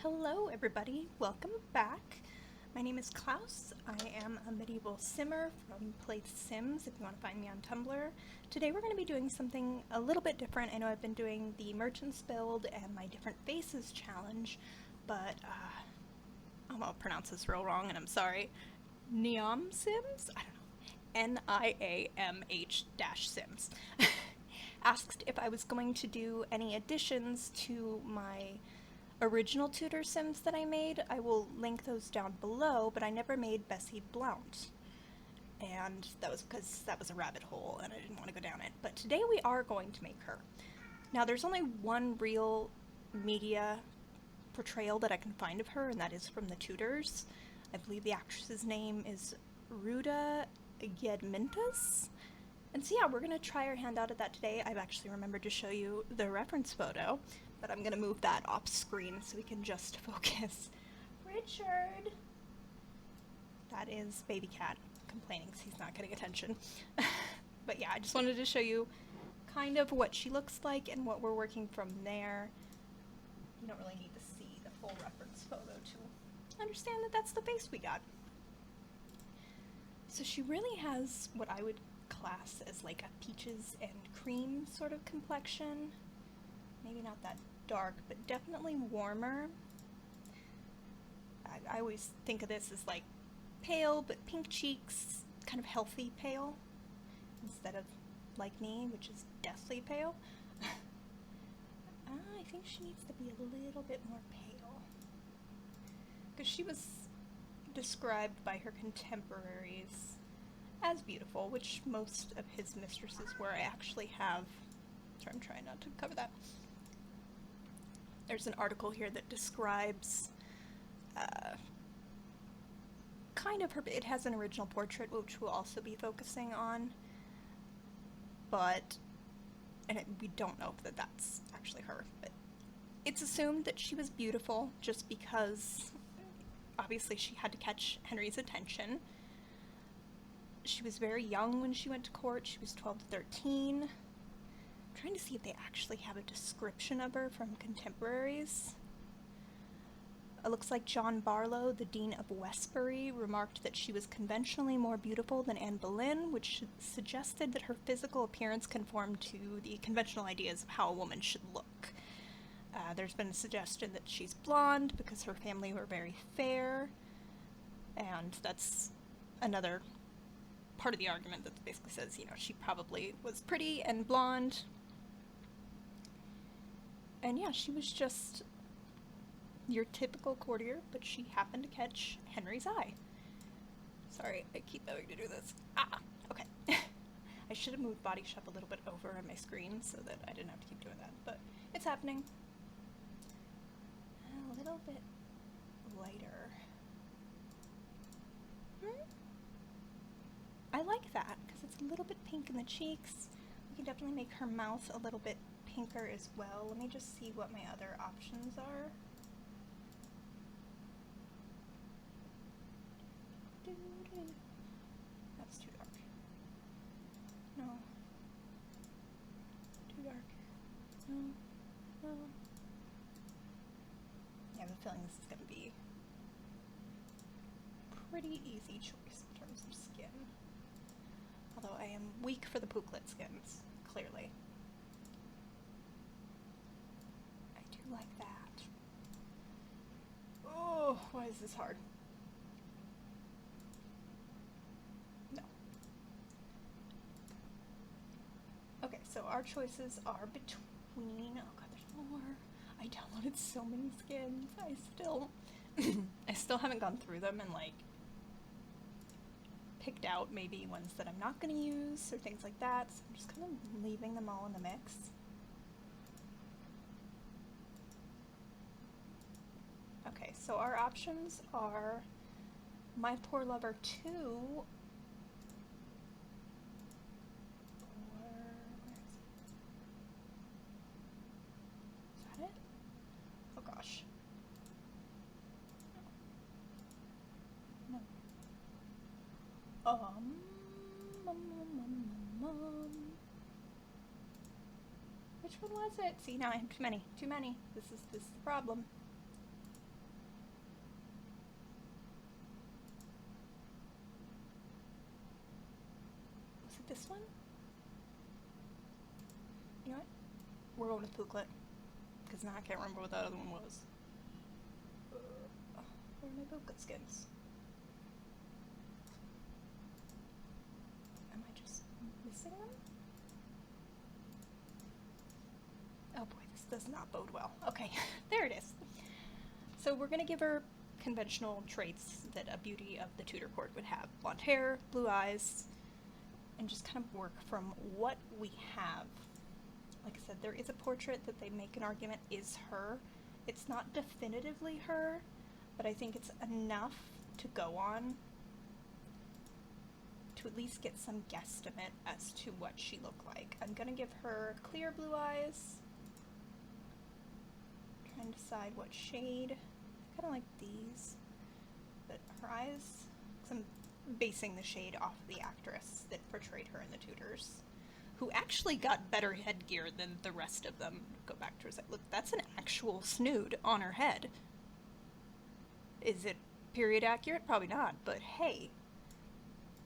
Hello everybody, welcome back. My name is Klaus. I am a medieval simmer from Play Sims if you want to find me on Tumblr. Today we're going to be doing something a little bit different. I know I've been doing the Merchant's Build and my Different Faces challenge, but I'm gonna pronounce this real wrong and I'm sorry. Niam Sims? I don't know. Niamh-Sims. Asked if I was going to do any additions to my original Tudor Sims that I made. I will link those down below, but I never made Bessie Blount. And that was because that was a rabbit hole and I didn't want to go down it. But today we are going to make her. Now there's only one real media portrayal that I can find of her, and that is from the Tudors. I believe the actress's name is Ruda Gedmintas. And so yeah, we're going to try our hand out at that today. I've actually remembered to show you the reference photo, but I'm going to move that off screen so we can just focus. Richard! That is baby cat complaining because he's not getting attention. But yeah, I just wanted to show you kind of what she looks like and what we're working from there. You don't really need to see the full reference photo to understand that that's the face we got. So she really has what I would class as like a peaches and cream sort of complexion. Maybe not that dark, but definitely warmer. I always think of this as like pale but pink cheeks, kind of healthy pale, instead of like me, which is deathly pale. I think she needs to be a little bit more pale, because she was described by her contemporaries as beautiful, which most of his mistresses were. I actually have, I'm trying not to cover that. There's an article here that describes kind of her, it has an original portrait which we'll also be focusing on, but, we don't know that that's actually her, but it's assumed that she was beautiful just because obviously she had to catch Henry's attention. She was very young when she went to court. She was 12 to 13. I'm trying to see if they actually have a description of her from contemporaries. It looks like John Barlow, the Dean of Westbury, remarked that she was conventionally more beautiful than Anne Boleyn, which suggested that her physical appearance conformed to the conventional ideas of how a woman should look. There's been a suggestion that she's blonde because her family were very fair, and that's another part of the argument that basically says, you know, she probably was pretty and blonde. And yeah, she was just your typical courtier, but she happened to catch Henry's eye. Sorry, I keep having to do this. Ah, okay. I should have moved Body Shop a little bit over on my screen so that I didn't have to keep doing that, but it's happening. A little bit lighter. I like that, because it's a little bit pink in the cheeks. We can definitely make her mouth a little bit pinker as well. Let me just see what my other options are. That's too dark. No. Too dark. No. No. I have a feeling this is going to be a pretty easy choice in terms of skin. Although I am weak for the pooklet skins, clearly. I do like that. Oh, why is this hard? No. Okay, so our choices are between, oh god, there's more. I downloaded so many skins. I still haven't gone through them and like picked out maybe ones that I'm not going to use or things like that, so I'm just kind of leaving them all in the mix. Okay, so our options are My Poor Lover 2, or is that it? Oh gosh. No. Which one was it? See, now I have too many. This is the problem. This one? You know what? We're going with Pooklet. Because now I can't remember what that other one was. Where are my Pooklet skins? Am I just missing them? Oh boy, this does not bode well. Okay, there it is. So we're gonna give her conventional traits that a beauty of the Tudor court would have. Blonde hair, blue eyes, and just kind of work from what we have. Like I said, there is a portrait that they make an argument is her. It's not definitively her, but I think it's enough to go on to at least get some guesstimate as to what she looked like. I'm gonna give her clear blue eyes. Trying to decide what shade. I kind of like these, but her eyes, because I'm basing the shade off the actress that portrayed her in the Tudors, who actually got better headgear than the rest of them. Go back to her side. Look, that's an actual snood on her head. Is it period accurate? Probably not, but hey,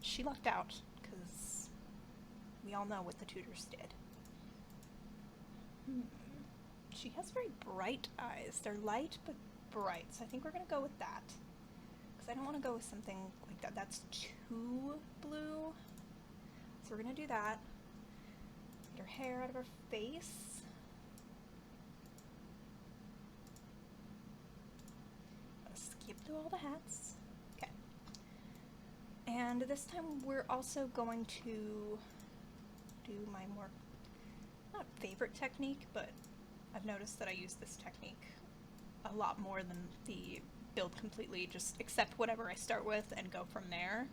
she lucked out, because we all know what the Tudors did. She has very bright eyes. They're light, but bright, so I think we're going to go with that. Because I don't want to go with something like that. That's too blue. So we're going to do that. Get her hair out of her face. Skip through all the hats. Okay. And this time we're also going to do my more, not favorite technique, but I've noticed that I use this technique a lot more than the build completely, just accept whatever I start with and go from there.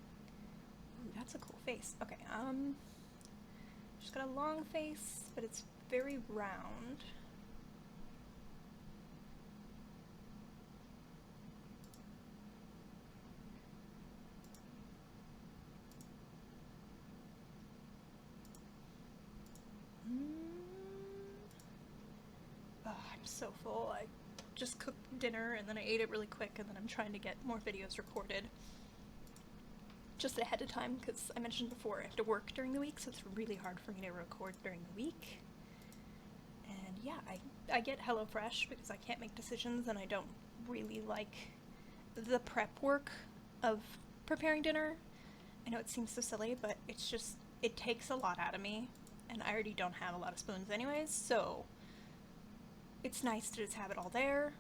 Ooh, that's a cool face. Okay, she's got a long face, but it's very round. Oh, I'm so full. I just cooked dinner and then I ate it really quick, and then I'm trying to get more videos recorded just ahead of time because I mentioned before I have to work during the week, so it's really hard for me to record during the week. And yeah, I get HelloFresh because I can't make decisions and I don't really like the prep work of preparing dinner. I know it seems so silly, but it's just, it takes a lot out of me, and I already don't have a lot of spoons anyways, so it's nice to just have it all there,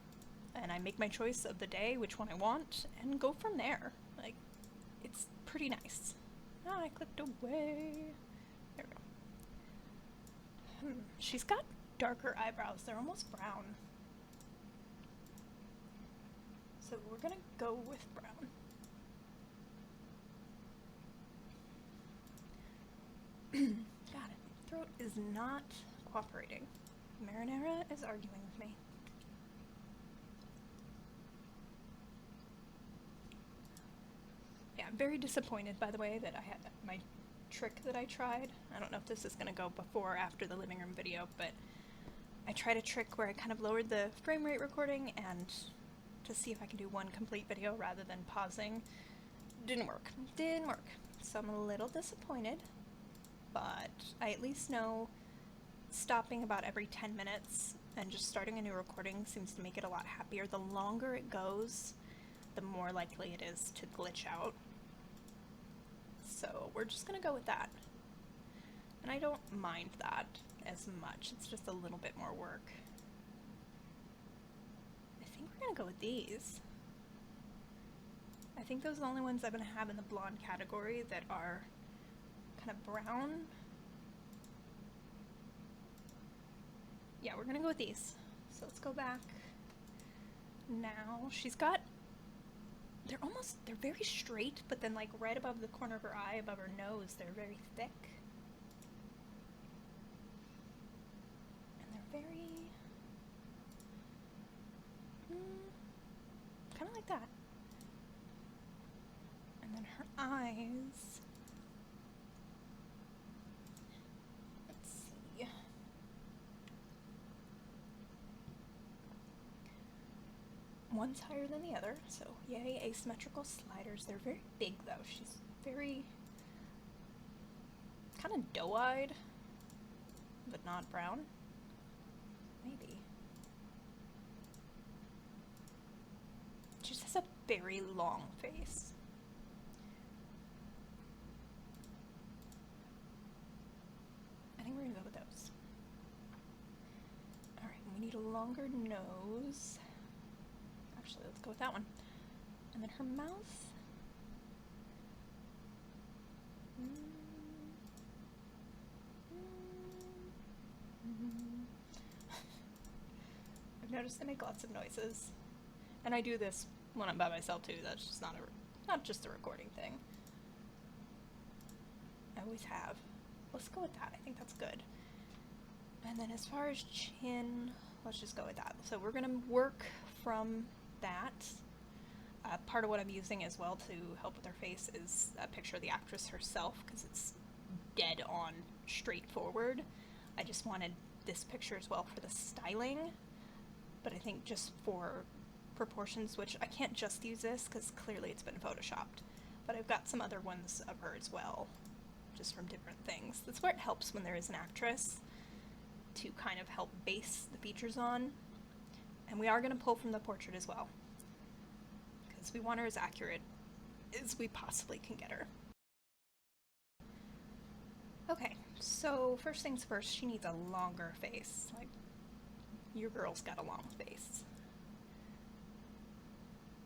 and I make my choice of the day, which one I want, and go from there. Like, it's pretty nice. Ah, I clicked away. There we go. She's got darker eyebrows. They're almost brown. So we're gonna go with brown. Got it. Throat is not cooperating. Marinara is arguing with me. Yeah, I'm very disappointed, by the way, that I had my trick that I tried. I don't know if this is going to go before or after the living room video, but I tried a trick where I kind of lowered the frame rate recording and to see if I can do one complete video rather than pausing. Didn't work. Didn't work. So I'm a little disappointed, but I at least know stopping about every 10 minutes and just starting a new recording seems to make it a lot happier. The longer it goes, the more likely it is to glitch out. So we're just gonna go with that. And I don't mind that as much. It's just a little bit more work. I think we're gonna go with these. I think those are the only ones I'm gonna have in the blonde category that are kind of brown. Yeah, we're gonna go with these. So let's go back. Now, she's got, they're very straight, but then like right above the corner of her eye, above her nose, they're very thick. And they're very, kind of like that. And then her eyes, let's see. One's higher than the other, so yay, asymmetrical sliders. They're very big though. She's very, kind of doe-eyed, but not brown. Maybe. She just has a very long face. I think we're gonna go with those. Alright, we need a longer nose. Actually, let's go with that one. And then her mouth. I've noticed I make lots of noises. And I do this when I'm by myself too. That's just not just a recording thing. I always have. Let's go with that. I think that's good. And then as far as chin, let's just go with that. So we're gonna work from that. Part of what I'm using as well to help with her face is a picture of the actress herself, because it's dead on straightforward. I just wanted this picture as well for the styling, but I think just for proportions, which I can't just use this because clearly it's been photoshopped, but I've got some other ones of her as well, just from different things. That's where it helps when there is an actress to kind of help base the features on. And we are going to pull from the portrait as well, because we want her as accurate as we possibly can get her. Okay, so first things first, she needs a longer face. Like, your girl's got a long face.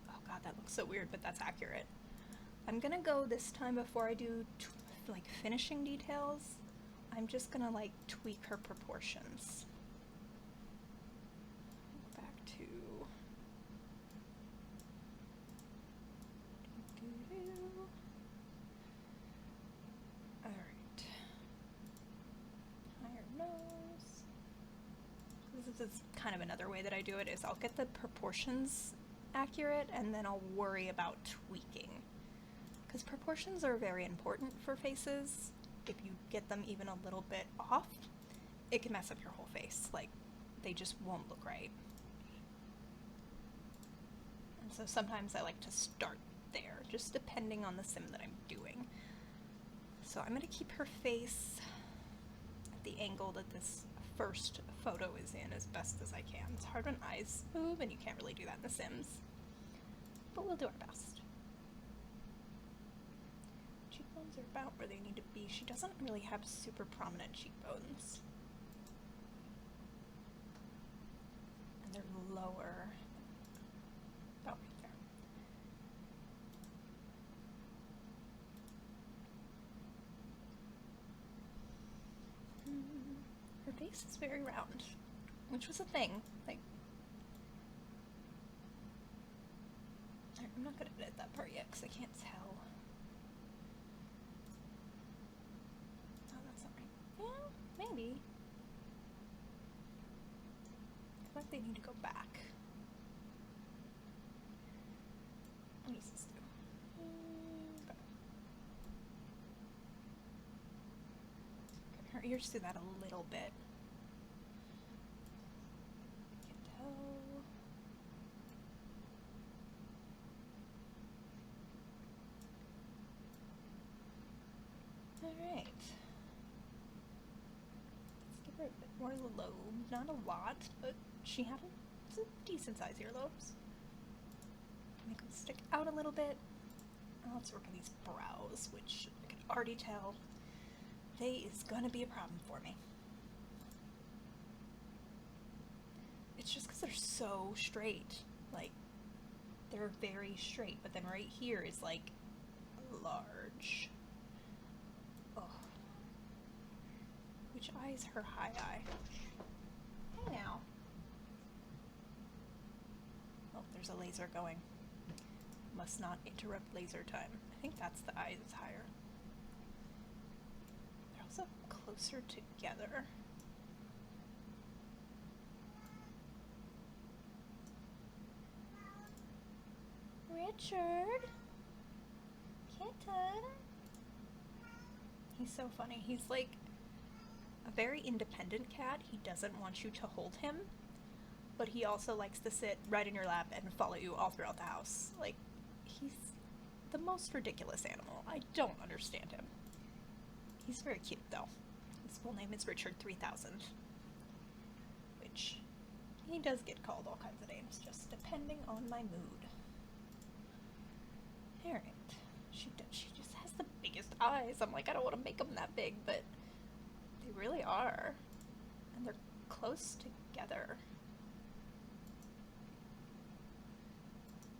Oh god, that looks so weird, but that's accurate. I'm gonna go this time before I do like finishing details. I'm just gonna like tweak her proportions. Back to alright. Higher nose. This is kind of another way that I do it, is I'll get the proportions accurate and then I'll worry about tweaking. Because proportions are very important for faces. If you get them even a little bit off, it can mess up your whole face. Like, they just won't look right. And so sometimes I like to start there, just depending on the sim that I'm doing. So I'm going to keep her face at the angle that this first photo is in as best as I can. It's hard when eyes move and you can't really do that in the Sims, but we'll do our best. Cheekbones are about where they need to be. She doesn't really have super prominent cheekbones. And they're lower. About right there. Her face is very round, which was a thing. Like, I'm not gonna edit that part yet because I can't tell. Oh, that's not right. Yeah, maybe. I feel like they need to go back. What does this do? Okay, her ears do that a little bit. Can't tell. Alright. Let's give her a bit more lobe. Not a lot, but she had a decent sized earlobes. Make them stick out a little bit. Now let's work on these brows, which I can already tell they is gonna be a problem for me. It's just because they're so straight. Like, they're very straight, but then right here is like large. Oh. Which eye is her high eye? Hey now. Oh, there's a laser going. Must not interrupt laser time. I think that's the eye that's higher. They're also closer together. Richard? Kitten? He's so funny. He's like a very independent cat. He doesn't want you to hold him, but he also likes to sit right in your lap and follow you all throughout the house. Like, he's the most ridiculous animal. I don't understand him. He's very cute, though. His full name is Richard 3000, which he does get called all kinds of names, just depending on my mood. Alright. She just has the biggest eyes. I'm like, I don't want to make them that big, but they really are. And they're close together.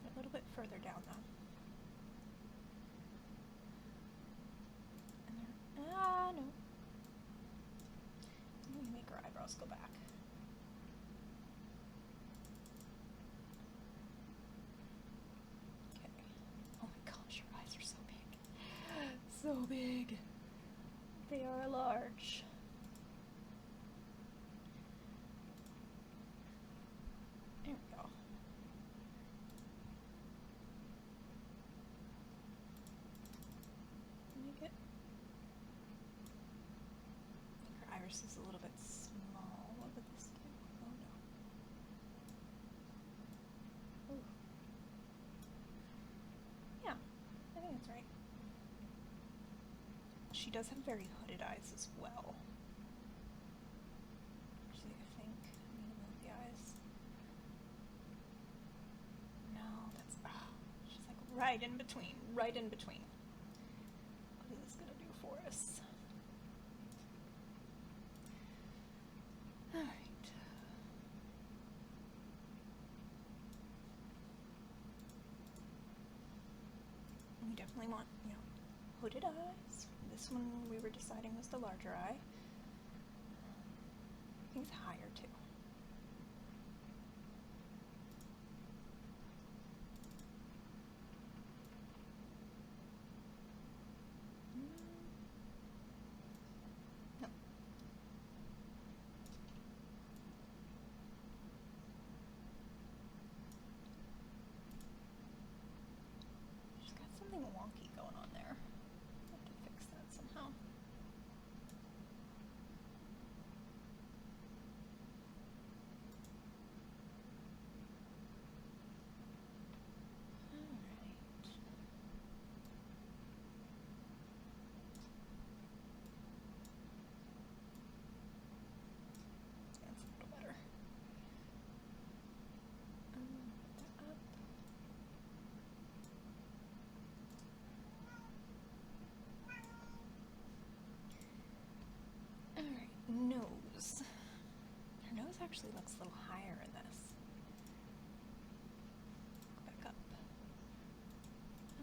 A little bit further down, though. And they're... no. Let me make her eyebrows go back. Okay. Oh my gosh, her eyes are so big. So big. They are large. There we go. Make it. I think her iris is a little bit small over this too. Oh no. Ooh. Yeah, I think that's right. She does have very hooded eyes as well. Actually, I think I need to move the eyes. No, that's... she's like right in between. Right in between. What is this gonna do for us? Alright. We definitely want, you know, hooded eyes. This one we were deciding was the larger eye. I think it's higher too. No. She's got something wonky going on there. I have to fix that somehow. That's a little better. Put that up. Alright, nose. Her nose actually looks a little higher in this. Go back up.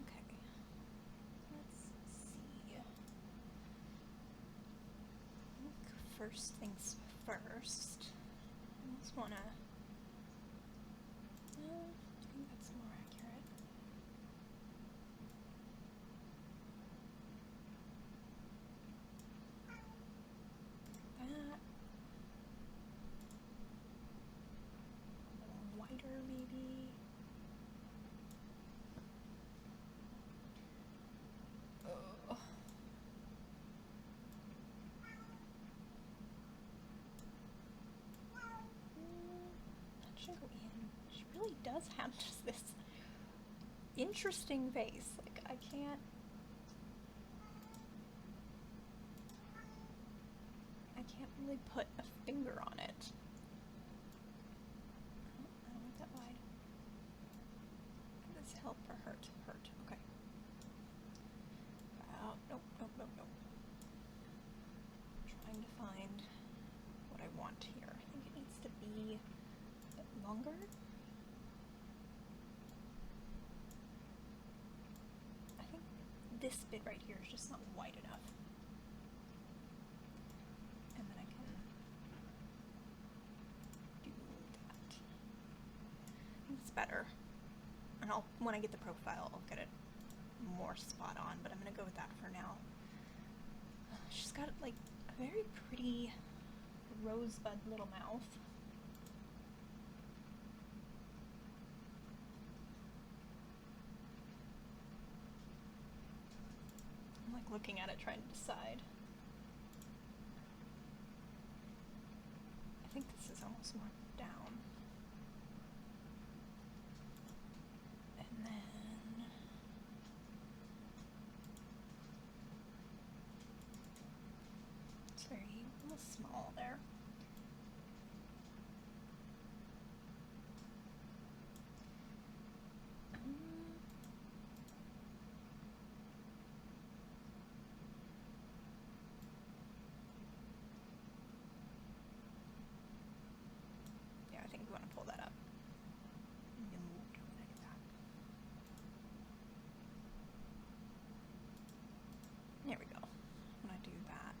Okay. Let's see. I think first things first. I just wanna... I think that's more accurate. That. A little wider, maybe. Oh. That should go in. She really does have just this interesting face. Like, I can't really put a finger on it. Oh, I don't want that wide. Does this help or hurt? Hurt. Okay. Nope, nope, nope, nope. Trying to find what I want here. I think it needs to be a bit longer. I think this bit right here is just not wide enough. And then I can do that. I think it's better. And when I get the profile, I'll get it more spot on, but I'm gonna go with that for now. She's got like a very pretty rosebud little mouth. I'm like looking at it trying to decide. I think this is almost more down. And then very a little small there. Yeah, I think we want to pull that up. No, don't want to do that. There we go. I'm going to do that.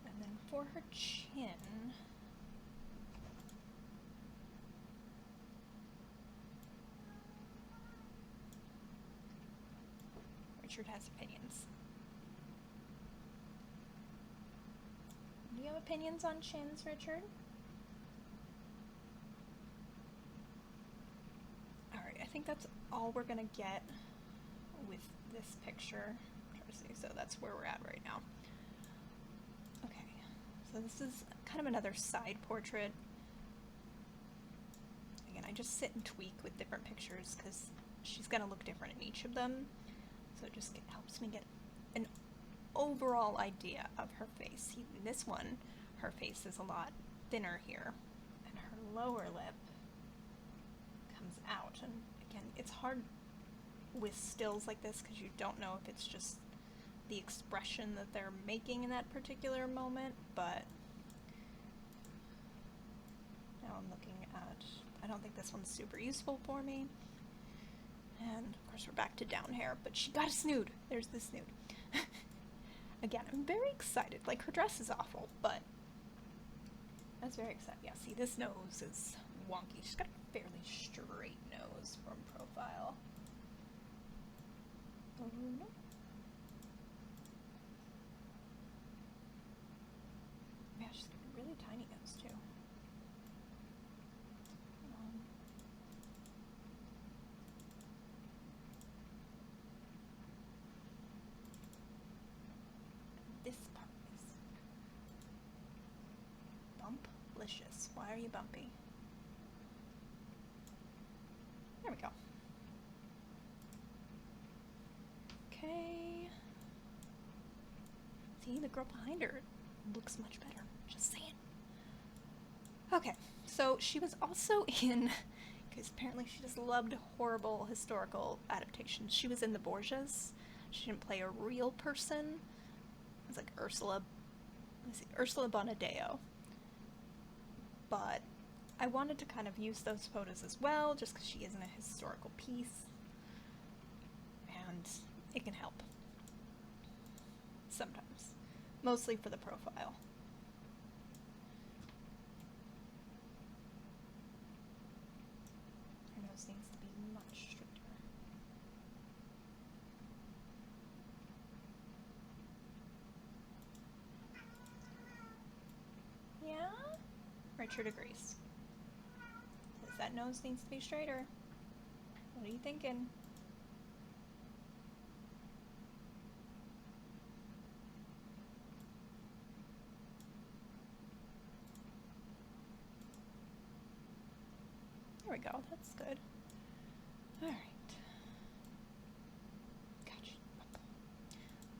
And then for her chin, Richard has opinions. Do you have opinions on chins, Richard? Alright, I think that's all we're gonna get with this picture. I'm trying to see, so that's where we're at right now. Okay, so this is kind of another side portrait. Again, I just sit and tweak with different pictures because she's gonna look different in each of them. So it just helps me get an overall idea of her face. In this one, her face is a lot thinner here, and her lower lip comes out. And again, it's hard with stills like this because you don't know if it's just the expression that they're making in that particular moment, but now I'm looking at, I don't think this one's super useful for me. And of course we're back to down hair, but she got a snood. There's the snood. Again, I'm very excited. Like, her dress is awful, but I was very excited. Yeah, see, this nose is wonky. She's got a fairly straight nose from profile. Oh no. Yeah, she's got a really tiny nose too. This part is bumplicious. Why are you bumpy? There we go. Okay. See, the girl behind her looks much better. Just saying. Okay, so she was also in, because apparently she just loved horrible historical adaptations. She was in the Borgias. She didn't play a real person. It's like Ursula Bonadeo. But I wanted to kind of use those photos as well, just because she isn't a historical piece. And it can help. Sometimes. Mostly for the profile. Her nose needs to be much straighter. Yeah? Richard agrees. Says that nose needs to be straighter. What are you thinking? There we go, that's good. Alright. Gotcha.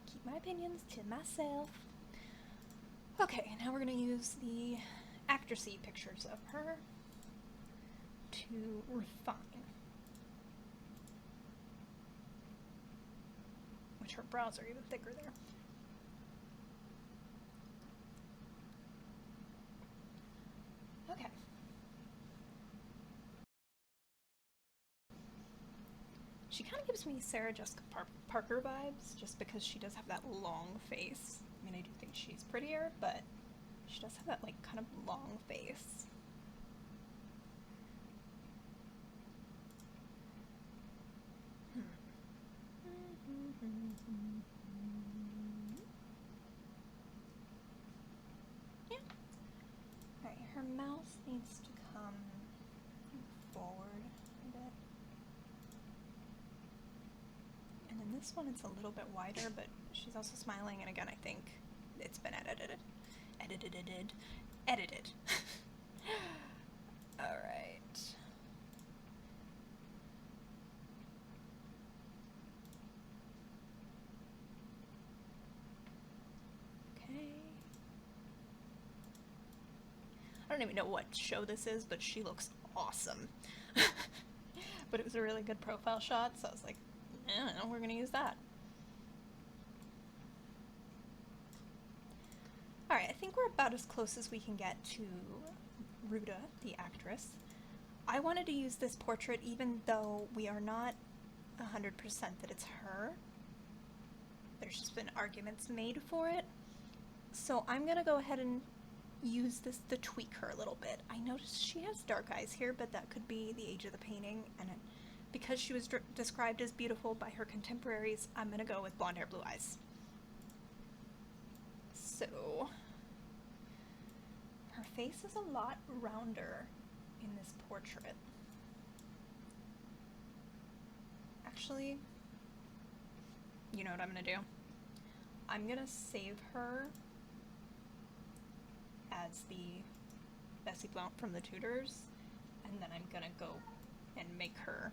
Keep my opinions to myself. Okay, now we're going to use the actressy pictures of her to refine. Which her brows are even thicker there. Okay. She kind of gives me Sarah Jessica Parker vibes, just because she does have that long face. I mean, I do think she's prettier, but she does have that, like, kind of long face. Yeah. Alright, her mouth needs to come forward a bit. And then this one it's a little bit wider, but she's also smiling, and again, I think it's been edited. Alright. don't even know what show this is, but she looks awesome. But it was a really good profile shot, so I was like, yeah, we're gonna use that. Alright, I think we're about as close as we can get to Ruta, the actress. I wanted to use this portrait even though we are not 100% that it's her. There's just been arguments made for it. So I'm gonna go ahead and use this to tweak her a little bit. I noticed she has dark eyes here, but that could be the age of the painting, and because she was described as beautiful by her contemporaries, I'm gonna go with blonde hair, blue eyes. So her face is a lot rounder in this portrait. Actually, you know what I'm gonna do? I'm gonna save her as the Bessie Blount from the Tudors, and then I'm gonna go and make her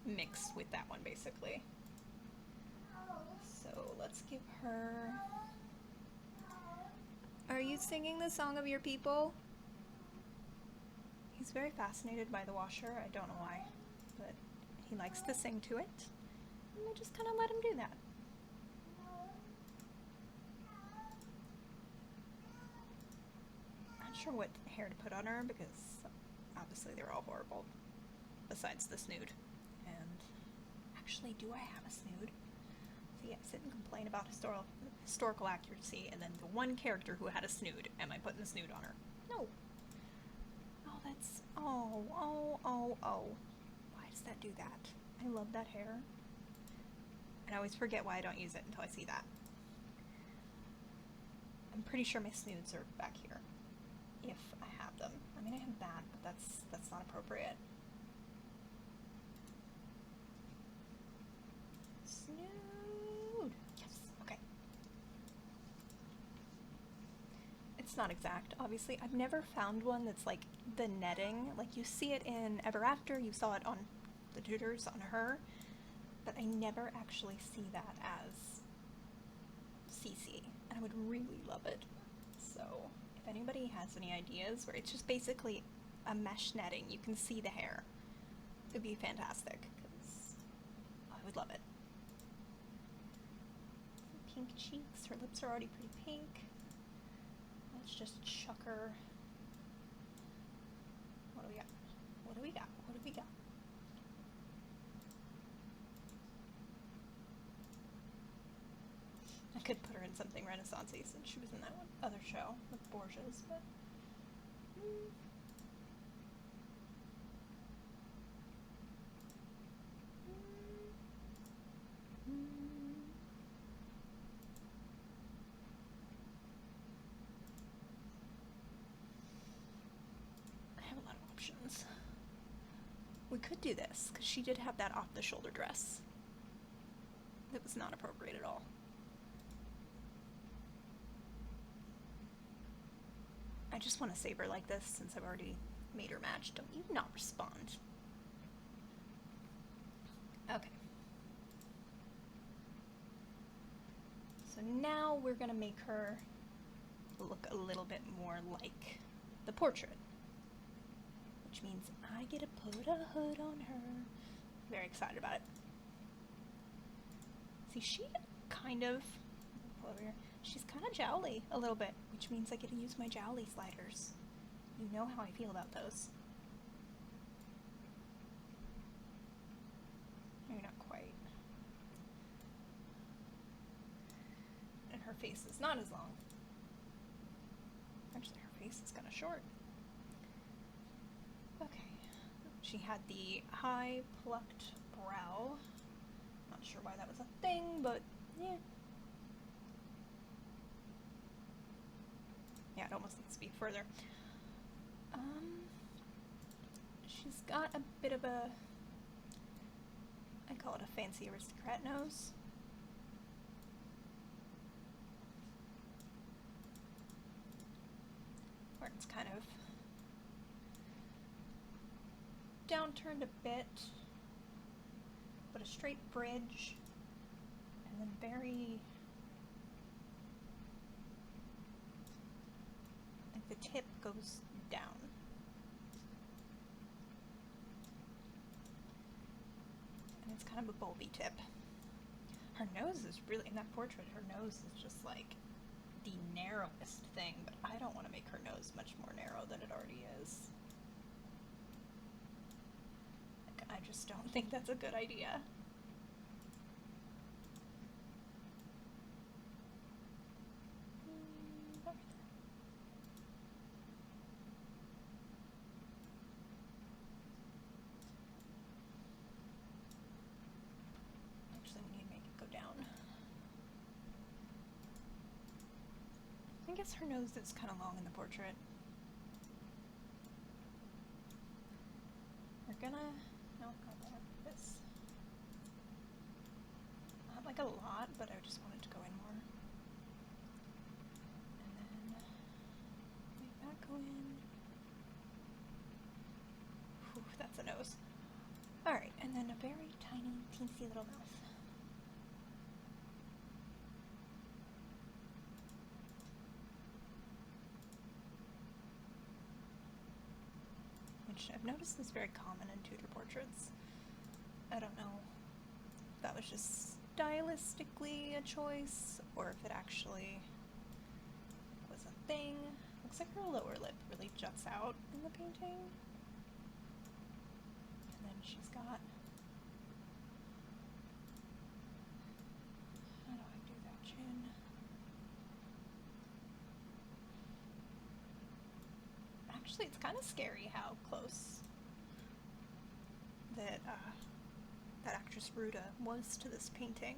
mix with that one, basically. So let's give her... Are you singing the song of your people? He's very fascinated by the washer. I don't know why, but he likes to sing to it, and I just kind of let him do that. Not sure what hair to put on her because obviously they're all horrible, besides the snood. And actually, do I have a snood? So yeah, sit and complain about historical accuracy, and then the one character who had a snood, am I putting the snood on her? No. Oh, that's... Oh. Why does that do that? I love that hair. And I always forget why I don't use it until I see that. I'm pretty sure my snoods are back here, if I have them. I mean, I have that, but that's not appropriate. Snood! Yes, okay. It's not exact, obviously. I've never found one that's like the netting. Like, you see it in Ever After, you saw it on the Tudors, on her, but I never actually see that as CC, and I would really love it. So if anybody has any ideas where it's just basically a mesh netting, you can see the hair, it would be fantastic, because I would love it. Pink cheeks, her lips are already pretty pink. Let's just chuck her. What do we got? What do we got? What do we got? I could put her in something Renaissance-y since she was in that one other show with Borgia's, but... I have a lot of options. We could do this, because she did have that off-the-shoulder dress. That was not appropriate at all. I just want to save her like this since I've already made her match. Don't you not respond. Okay. So now we're going to make her look a little bit more like the portrait. Which means I get to put a hood on her. Very excited about it. See, she kind of... Pull over here. She's kind of jowly a little bit, which means I get to use my jowly sliders. You know how I feel about those. Maybe not quite. And her face is not as long. Actually, her face is kind of short. Okay. She had the high plucked brow. Not sure why that was a thing, but yeah. Yeah, it almost needs to be further. She's got a bit of a, I call it a fancy aristocrat nose. Where it's kind of downturned a bit, but a straight bridge, and then very, the tip goes down. And it's kind of a bulby tip. Her nose is really, in that portrait, her nose is just like the narrowest thing, but I don't want to make her nose much more narrow than it already is. Like, I just don't think that's a good idea. Actually, we need to make it go down. I guess her nose is kind of long in the portrait. We're gonna, no, not that, this. Not like a lot, but I just wanted to go in more. And then make that go in. Whew, that's a nose. Alright, and then a very tiny, teensy little mouth. Which I've noticed is very common in Tudor portraits. I don't know if that was just stylistically a choice, or if it actually was a thing. Looks like her lower lip really juts out in the painting. And then she's got... how do I do that chin? Actually, it's kind of scary how close that that actress Ruta was to this painting.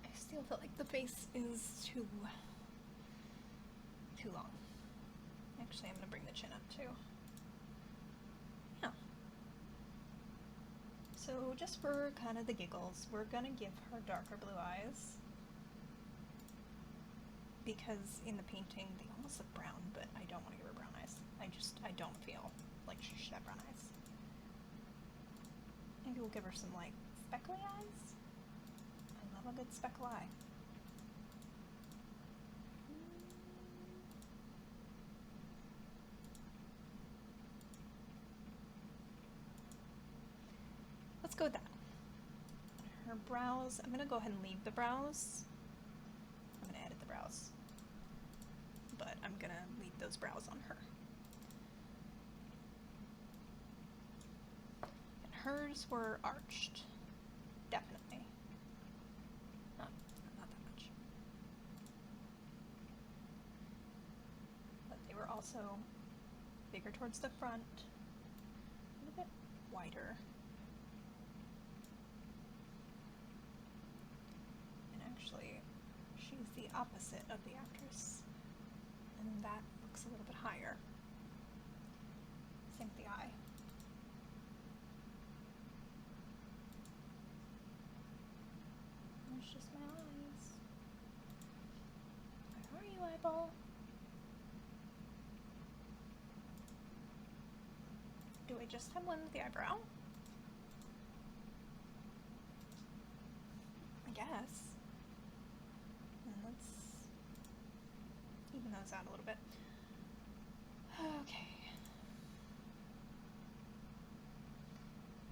I still feel like the face is too long. Actually, I'm gonna bring the chin up too. Yeah. So just for kind of the giggles, we're gonna give her darker blue eyes. Because in the painting, they almost look brown, but I don't want to give her brown eyes. I don't feel like she should have brown eyes. Maybe we'll give her some, like, speckly eyes? I love a good speckle eye. Let's go with that. Her brows, I'm gonna go ahead and leave the brows. I'm gonna edit the brows. But I'm gonna leave those brows on her. And hers were arched. Definitely. Not that much. But they were also bigger towards the front. A little bit wider. And actually, she's the opposite of the actress. And that looks a little bit higher. Same with the eye. It's just my eyes. Where are you, eyeball? Do I just have one with the eyebrow? I guess. And let's even those out a little bit. Okay.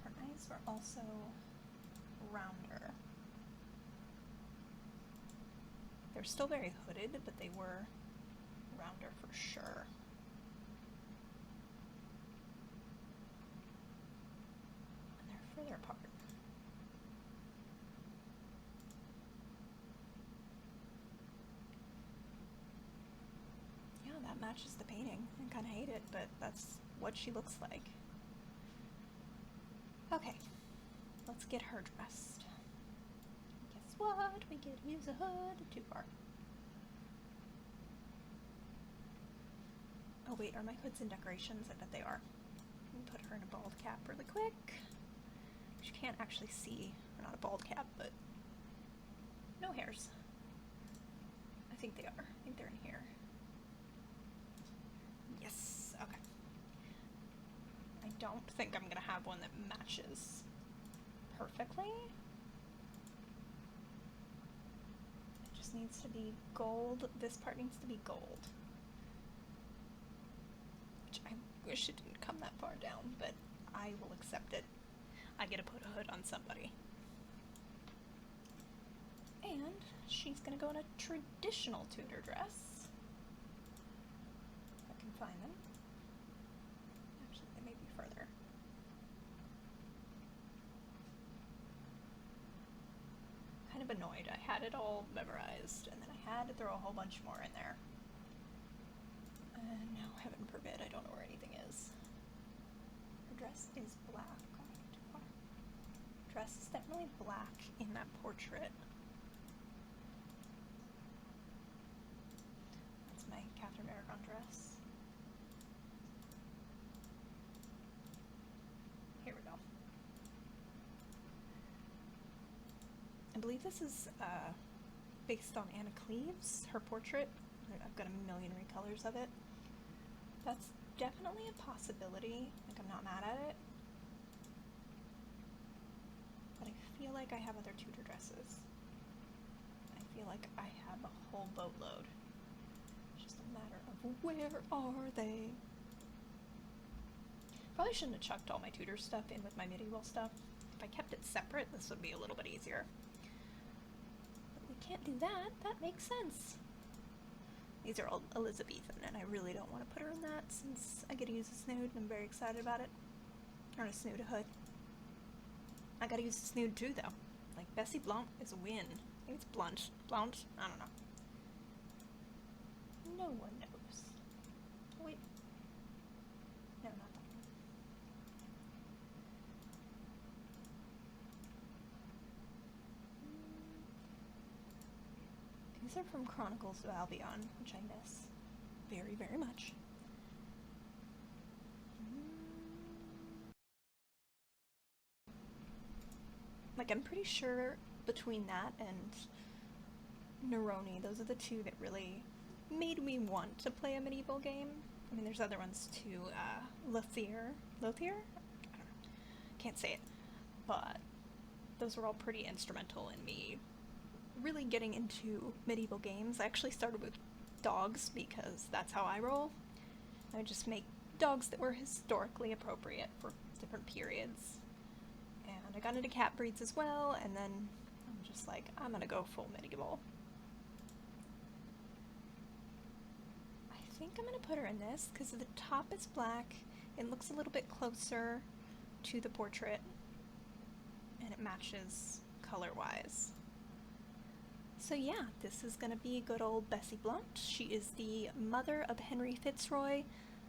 Her eyes were also rounder. They're still very hooded, but they were rounder for sure. And they're further apart. Yeah, that matches the painting. I kind of hate it, but that's what she looks like. Okay, let's get her dressed. Guess what? We could use a hood. Too far. Oh wait, are my hoods and decorations? I bet they are. Let me put her in a bald cap really quick. She can't actually see. Or not a bald cap, but no hairs. I think they are. I think they're in here. Yes, okay. I don't think I'm gonna have one that matches perfectly. I just This needs to be gold. This part needs to be gold. Which I wish it didn't come that far down, but I will accept it. I get to put a hood on somebody. And she's gonna go in a traditional Tudor dress. If I can find them. Actually, they may be further. Kind of annoyed. I had it all memorized, and then I had to throw a whole bunch more in there. And now, heaven forbid, I don't know where anything is. Her dress is black. Dress is definitely black in that portrait. That's my Catherine Aragon dress. Here we go. I believe this is based on Anna Cleves, her portrait. I've got a million recolors of it. That's definitely a possibility. Like, I'm not mad at it. But I feel like I have other Tudor dresses. I feel like I have a whole boatload. It's just a matter of where are they? Probably shouldn't have chucked all my Tudor stuff in with my medieval stuff. If I kept it separate, this would be a little bit easier. But we can't do that. That makes sense. These are all Elizabethan, and I really don't want to put her in that since I get to use a snood, and I'm very excited about it. Or a snood, a hood. I gotta use the snood too, though. Like, Bessie Blount is a win. I think it's Blount. Blount? I don't know. No one knows. Oh, wait. No, not that one. These are from Chronicles of Albion, which I miss very, very much. Like, I'm pretty sure between that and Neroni, those are the two that really made me want to play a medieval game. I mean, there's other ones too. Lothier? I don't know. Can't say it. But those were all pretty instrumental in me really getting into medieval games. I actually started with dogs because that's how I roll. I would just make dogs that were historically appropriate for different periods. And I got into cat breeds as well, and then I'm just like, I'm gonna go full medieval. I think I'm gonna put her in this because the top is black. It looks a little bit closer to the portrait, and it matches color-wise. So yeah, this is gonna be good old Bessie Blount. She is the mother of Henry Fitzroy,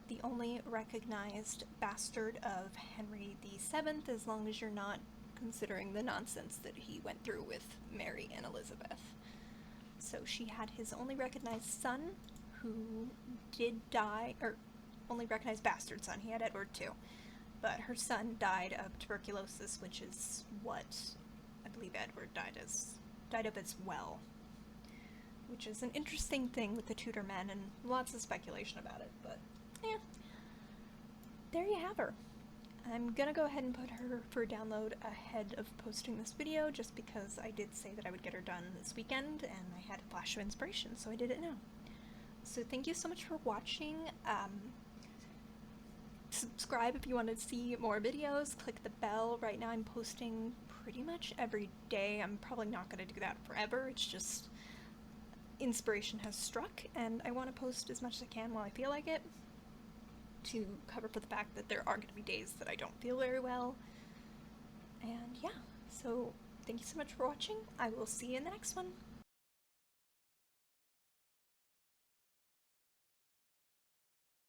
the only recognized bastard of Henry VII, as long as you're not considering the nonsense that he went through with Mary and Elizabeth. So she had his only recognized son, who did die, or only recognized bastard son. He had Edward too, but her son died of tuberculosis, which is what I believe Edward died of as well, which is an interesting thing with the Tudor men, and lots of speculation about it, but yeah, there you have her. I'm gonna go ahead and put her for download ahead of posting this video, just because I did say that I would get her done this weekend, and I had a flash of inspiration, so I did it now. So thank you so much for watching. Subscribe if you want to see more videos, click the bell. Right now I'm posting pretty much every day. I'm probably not going to do that forever, it's just inspiration has struck, and I want to post as much as I can while I feel like it, to cover for the fact that there are going to be days that I don't feel very well. And yeah, so thank you so much for watching. I will see you in the next one.